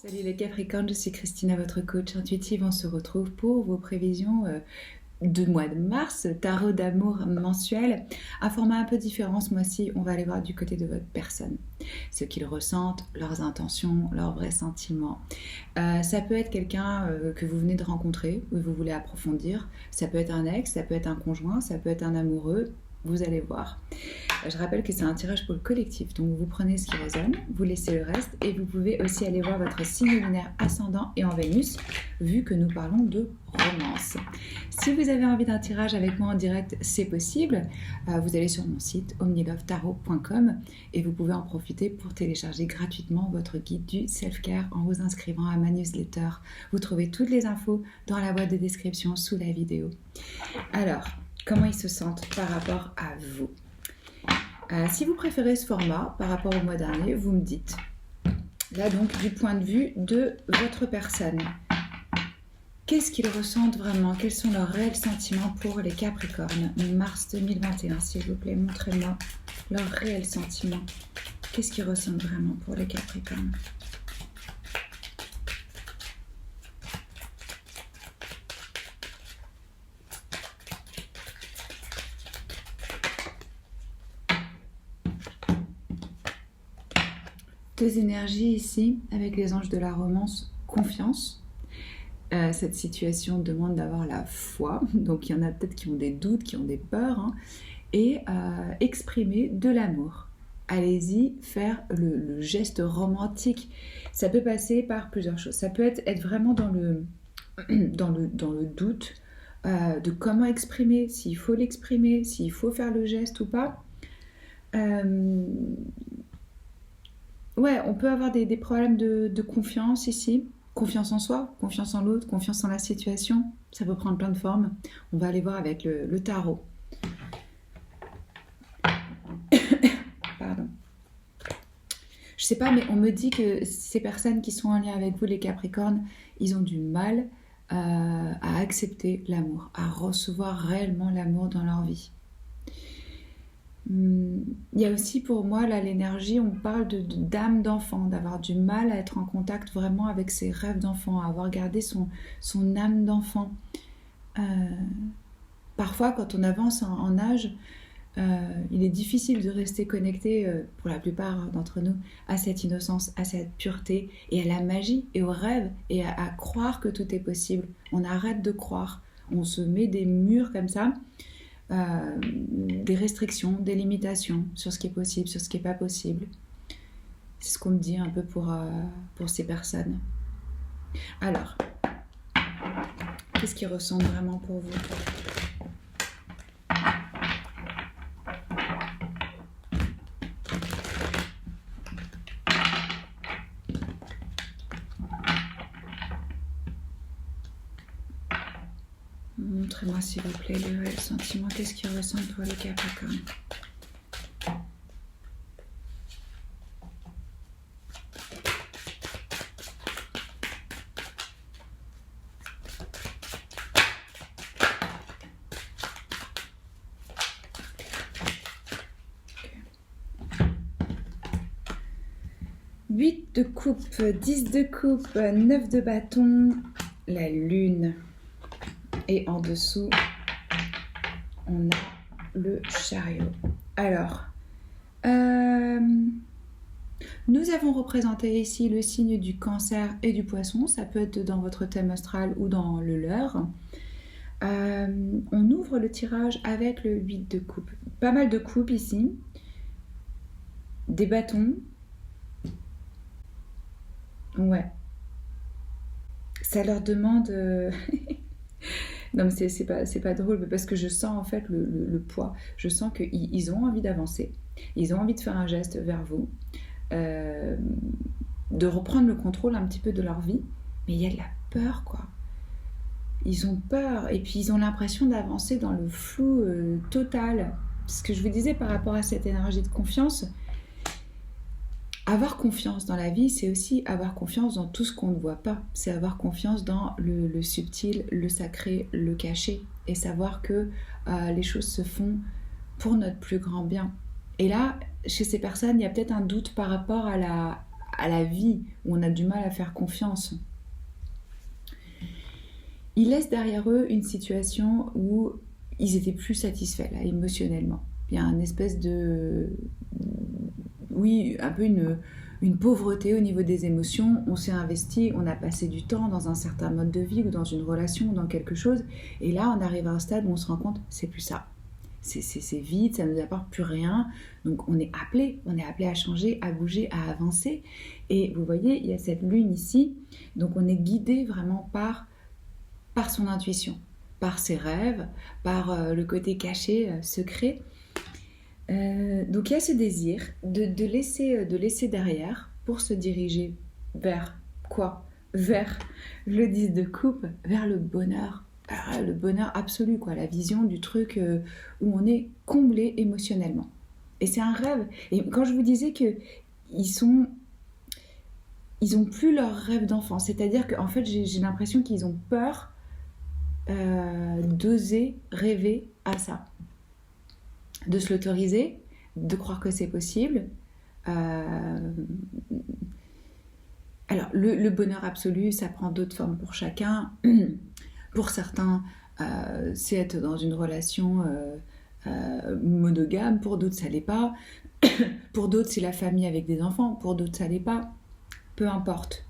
Salut les Capricornes, je suis Christina, votre coach intuitive. On se retrouve pour vos prévisions de mois de mars, tarot d'amour mensuel. Un format un peu différent ce mois-ci, on va aller voir du côté de votre personne. Ce qu'ils ressentent, leurs intentions, leurs vrais sentiments. Ça peut être quelqu'un que vous venez de rencontrer, ou vous voulez approfondir. Ça peut être un ex, ça peut être un conjoint, ça peut être un amoureux. Vous allez voir. Je rappelle que c'est un tirage pour le collectif, donc vous prenez ce qui résonne, vous laissez le reste et vous pouvez aussi aller voir votre signe lunaire ascendant et en Vénus, vu que nous parlons de romance. Si vous avez envie d'un tirage avec moi en direct, c'est possible. Vous allez sur mon site omnilovetarot.com et vous pouvez en profiter pour télécharger gratuitement votre guide du self-care en vous inscrivant à ma newsletter. Vous trouvez toutes les infos dans la boîte de description sous la vidéo. Alors, comment ils se sentent par rapport à vous? Si vous préférez ce format par rapport au mois dernier, vous me dites. Là donc, du point de vue de votre personne, qu'est-ce qu'ils ressentent vraiment? Quels sont leurs réels sentiments pour les Capricornes? Mars 2021, s'il vous plaît, montrez-moi leurs réels sentiments. Qu'est-ce qu'ils ressentent vraiment pour les Capricornes? Deux énergies ici, avec les anges de la romance, confiance. Cette situation demande d'avoir la foi, donc il y en a peut-être qui ont des doutes, qui ont des peurs, hein, et exprimer de l'amour. Allez-y, faire le geste romantique. Ça peut passer par plusieurs choses. Ça peut être vraiment dans le doute de comment exprimer, s'il faut l'exprimer, s'il faut faire le geste ou pas. Ouais, on peut avoir des problèmes de confiance ici. Confiance en soi, confiance en l'autre, confiance en la situation. Ça peut prendre plein de formes. On va aller voir avec le tarot. Pardon. Je sais pas, mais on me dit que ces personnes qui sont en lien avec vous, les Capricornes, ils ont du mal à accepter l'amour, à recevoir réellement l'amour dans leur vie. Il y a aussi pour moi là l'énergie, on parle d'âme d'enfant, d'avoir du mal à être en contact vraiment avec ses rêves d'enfant, à avoir gardé son âme d'enfant. Parfois quand on avance en âge, il est difficile de rester connecté, pour la plupart d'entre nous, à cette innocence, à cette pureté et à la magie et aux rêves et à croire que tout est possible. On arrête de croire, on se met des murs comme ça. Des restrictions, des limitations sur ce qui est possible, sur ce qui n'est pas possible. C'est ce qu'on me dit un peu pour ces personnes. Alors, qu'est-ce qu'ils ressentent vraiment pour vous ? Montrez-moi s'il vous plaît le réel sentiment. Qu'est-ce qu'ils ressentent pour les Capricornes ? Okay. 8 de coupe, 10 de coupe, 9 de bâton, la lune. Et en dessous, on a le chariot. Alors, nous avons représenté ici le signe du cancer et du poisson. Ça peut être dans votre thème astral ou dans le leur. On ouvre le tirage avec le 8 de coupe. Pas mal de coupes ici. Des bâtons. Ouais. Ça leur demande... Non mais c'est pas drôle, parce que je sens en fait le poids. Je sens qu'ils ont envie d'avancer. Ils ont envie de faire un geste vers vous. De reprendre le contrôle un petit peu de leur vie. Mais il y a de la peur, quoi. Ils ont peur. Et puis ils ont l'impression d'avancer dans le flou total. Ce que je vous disais par rapport à cette énergie de confiance... Avoir confiance dans la vie, c'est aussi avoir confiance dans tout ce qu'on ne voit pas. C'est avoir confiance dans le subtil, le sacré, le caché. Et savoir que les choses se font pour notre plus grand bien. Et là, chez ces personnes, il y a peut-être un doute par rapport à à la vie, où on a du mal à faire confiance. Ils laissent derrière eux une situation où ils étaient plus satisfaits, là, émotionnellement. Il y a une espèce de... Oui, un peu une pauvreté au niveau des émotions. On s'est investi, on a passé du temps dans un certain mode de vie ou dans une relation ou dans quelque chose. Et là, on arrive à un stade où on se rend compte, c'est plus ça. C'est vide, ça ne nous apporte plus rien. Donc on est appelé à changer, à bouger, à avancer. Et vous voyez, il y a cette lune ici. Donc on est guidé vraiment par son intuition, par ses rêves, par le côté caché, secret. Donc il y a ce désir de laisser derrière pour se diriger vers quoi? Vers le 10 de coupe, vers le bonheur absolu, quoi, la vision du truc où on est comblé émotionnellement. Et c'est un rêve. Et quand je vous disais que ils ont plus leur rêve d'enfant, c'est-à-dire qu'en fait j'ai l'impression qu'ils ont peur d'oser rêver à ça, de se l'autoriser, de croire que c'est possible. Alors, le bonheur absolu, ça prend d'autres formes pour chacun. Pour certains, c'est être dans une relation monogame. Pour d'autres, ça l'est pas. Pour d'autres, c'est la famille avec des enfants. Pour d'autres, ça l'est pas. Peu importe.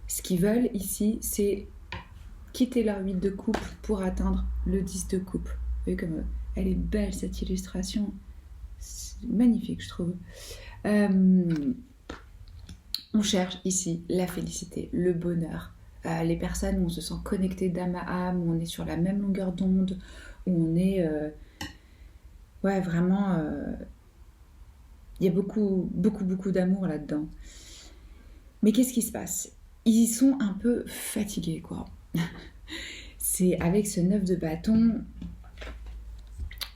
Ce qu'ils veulent ici, c'est quitter leur 8 de coupe pour atteindre le 10 de coupe. Vous voyez comme elle est belle, cette illustration. C'est magnifique, je trouve. On cherche ici la félicité, le bonheur. Les personnes où on se sent connecté d'âme à âme, où on est sur la même longueur d'onde, où on est... vraiment... Il y a beaucoup d'amour là-dedans. Mais qu'est-ce qui se passe? Ils sont un peu fatigués, quoi. C'est avec ce 9 de bâton...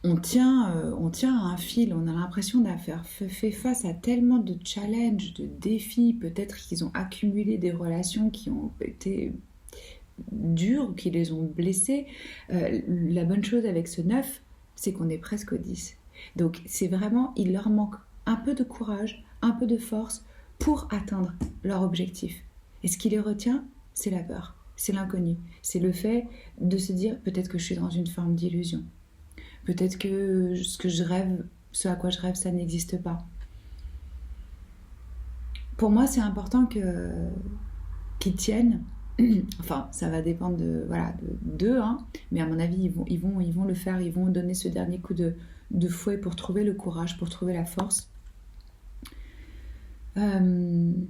On tient à un fil, on a l'impression d'avoir fait face à tellement de challenges, de défis. Peut-être qu'ils ont accumulé des relations qui ont été dures ou qui les ont blessés. La bonne chose avec ce 9, c'est qu'on est presque au 10. Donc c'est vraiment, il leur manque un peu de courage, un peu de force pour atteindre leur objectif. Et ce qui les retient, c'est la peur, c'est l'inconnu. C'est le fait de se dire, peut-être que je suis dans une forme d'illusion. Peut-être que ce à quoi je rêve, ça n'existe pas. Pour moi, c'est important qu'ils tiennent. Enfin, ça va dépendre d'eux, hein. Mais à mon avis, ils vont le faire. Ils vont donner ce dernier coup de fouet pour trouver le courage, pour trouver la force. Oui,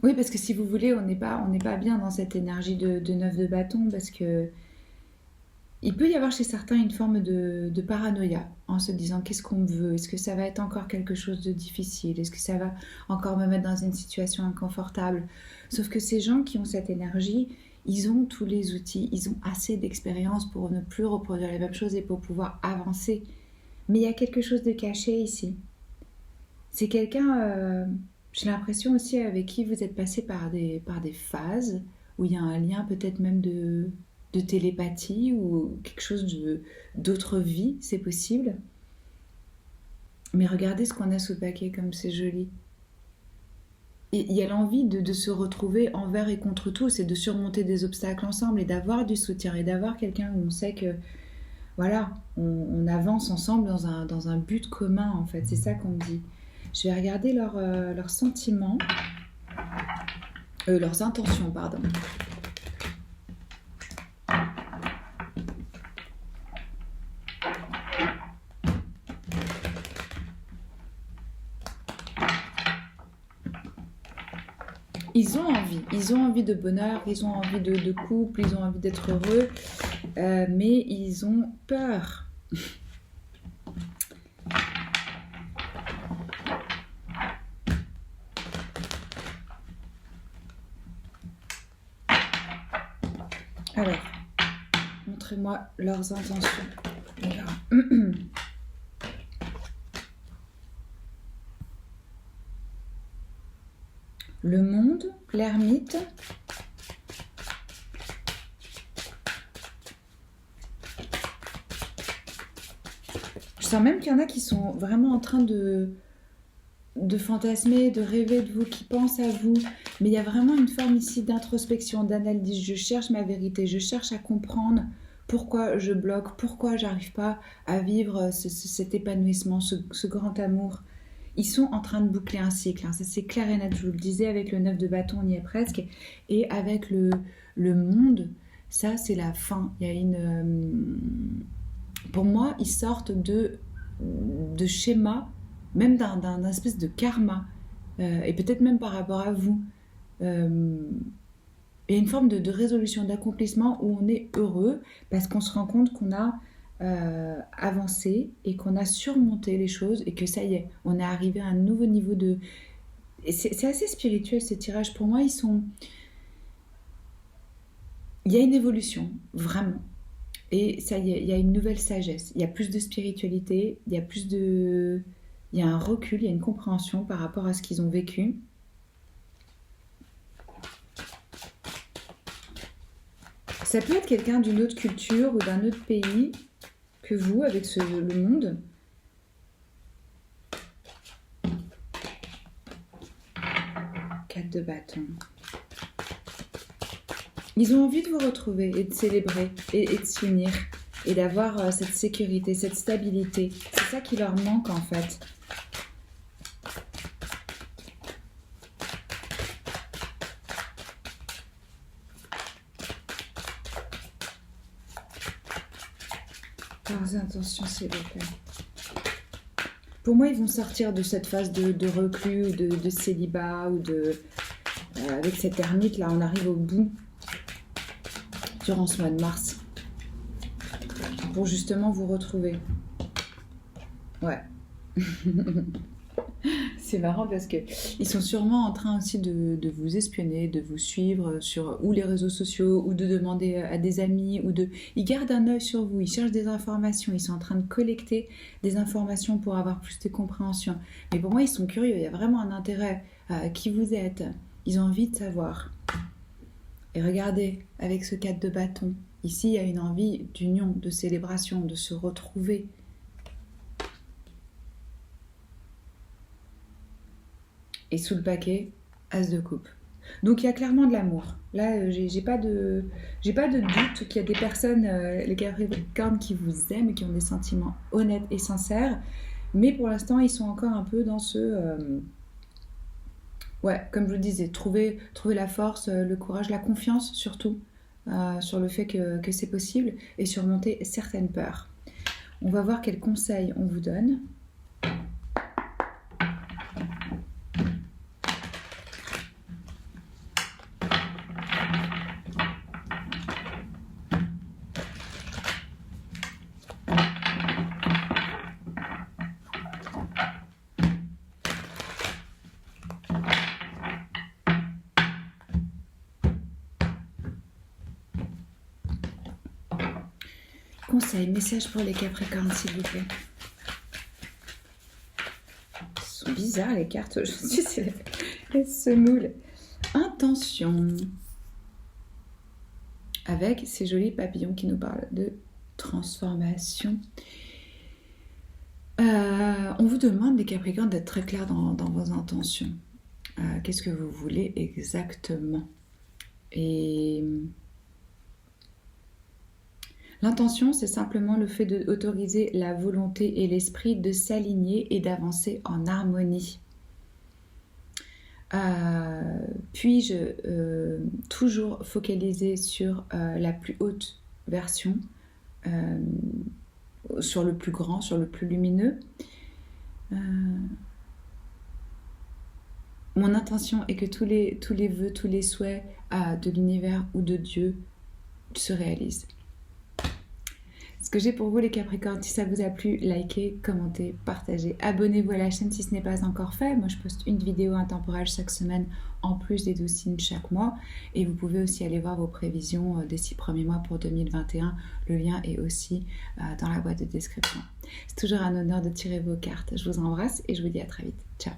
parce que si vous voulez, on n'est pas bien dans cette énergie de 9 de bâton, parce que il peut y avoir chez certains une forme de paranoïa en se disant qu'est-ce qu'on me veut? Est-ce que ça va être encore quelque chose de difficile? Est-ce que ça va encore me mettre dans une situation inconfortable? Sauf que ces gens qui ont cette énergie, ils ont tous les outils, ils ont assez d'expérience pour ne plus reproduire les mêmes choses et pour pouvoir avancer. Mais il y a quelque chose de caché ici. C'est quelqu'un, j'ai l'impression aussi, avec qui vous êtes passé par des phases où il y a un lien peut-être même de télépathie ou quelque chose d'autre vie, c'est possible. Mais regardez ce qu'on a sous le paquet, comme c'est joli. Et il y a l'envie de se retrouver envers et contre tous et de surmonter des obstacles ensemble et d'avoir du soutien et d'avoir quelqu'un où on sait que voilà, on avance ensemble dans un but commun, en fait. C'est ça qu'on me dit. Je vais regarder leurs sentiments, leurs intentions, pardon. Ils ont envie de bonheur, ils ont envie de couple, ils ont envie d'être heureux, mais ils ont peur. Alors, montrez-moi leurs intentions. Le monde, l'ermite. Je sens même qu'il y en a qui sont vraiment en train de de fantasmer, de rêver de vous, qui pense à vous. Mais il y a vraiment une forme ici d'introspection, d'analyse. Je cherche ma vérité, je cherche à comprendre pourquoi je bloque, pourquoi j'arrive pas à vivre cet épanouissement, ce grand amour. Ils sont en train de boucler un cycle, hein. Ça c'est clair et net, je vous le disais, avec le 9 de bâton, on y est presque. Et avec le monde, ça c'est la fin. Il y a pour moi, ils sortent de schémas, même d'un espèce de karma, et peut-être même par rapport à vous. Il y a une forme de résolution, d'accomplissement où on est heureux parce qu'on se rend compte qu'on a avancé et qu'on a surmonté les choses et que ça y est, on est arrivé à un nouveau niveau de... Et c'est assez spirituel ces tirages. Pour moi, il y a une évolution, vraiment. Et ça y est, il y a une nouvelle sagesse. Il y a plus de spiritualité, il y a un recul, il y a une compréhension par rapport à ce qu'ils ont vécu. Ça peut être quelqu'un d'une autre culture ou d'un autre pays que vous, avec le monde. Quatre de bâton. Ils ont envie de vous retrouver et de célébrer et de s'unir et d'avoir cette sécurité, cette stabilité. C'est ça qui leur manque en fait. Leurs intentions, s'il vous plaît. Pour moi, ils vont sortir de cette phase de reclus ou de célibat ou avec cette ermite, là, on arrive au bout durant ce mois de mars pour justement vous retrouver. Ouais. C'est marrant parce que ils sont sûrement en train aussi de vous espionner, de vous suivre sur ou les réseaux sociaux ou de demander à des amis ils gardent un œil sur vous, ils cherchent des informations, ils sont en train de collecter des informations pour avoir plus de compréhension. Mais pour moi, ils sont curieux, il y a vraiment un intérêt à qui vous êtes. Ils ont envie de savoir. Et regardez, avec ce 4 de bâton, ici il y a une envie d'union, de célébration, de se retrouver. Et sous le paquet, As de coupe. Donc il y a clairement de l'amour. Là, j'ai pas de doute qu'il y a des personnes, les Capricornes, qui vous aiment et qui ont des sentiments honnêtes et sincères. Mais pour l'instant, ils sont encore un peu dans ce... ouais, comme je le disais, trouver la force, le courage, la confiance surtout, sur le fait que c'est possible et surmonter certaines peurs. On va voir quels conseils on vous donne. Conseil, message pour les Capricornes, s'il vous plaît. Ils sont bizarres les cartes aujourd'hui, elles se moulent. Intention. Avec ces jolis papillons qui nous parlent de transformation. On vous demande, les Capricornes, d'être très clairs dans vos intentions. Qu'est-ce que vous voulez exactement? Et... l'intention, c'est simplement le fait d'autoriser la volonté et l'esprit de s'aligner et d'avancer en harmonie. Puis-je toujours focaliser sur la plus haute version, sur le plus grand, sur le plus lumineux? Mon intention est que tous les vœux, tous les souhaits de l'univers ou de Dieu se réalisent. Ce que j'ai pour vous les Capricornes, si ça vous a plu, likez, commentez, partagez, abonnez-vous à la chaîne si ce n'est pas encore fait. Moi je poste une vidéo intemporelle chaque semaine en plus des 12 signes chaque mois, et vous pouvez aussi aller voir vos prévisions des 6 premiers mois pour 2021. Le lien est aussi dans la boîte de description. C'est toujours un honneur de tirer vos cartes. Je vous embrasse et je vous dis à très vite. Ciao.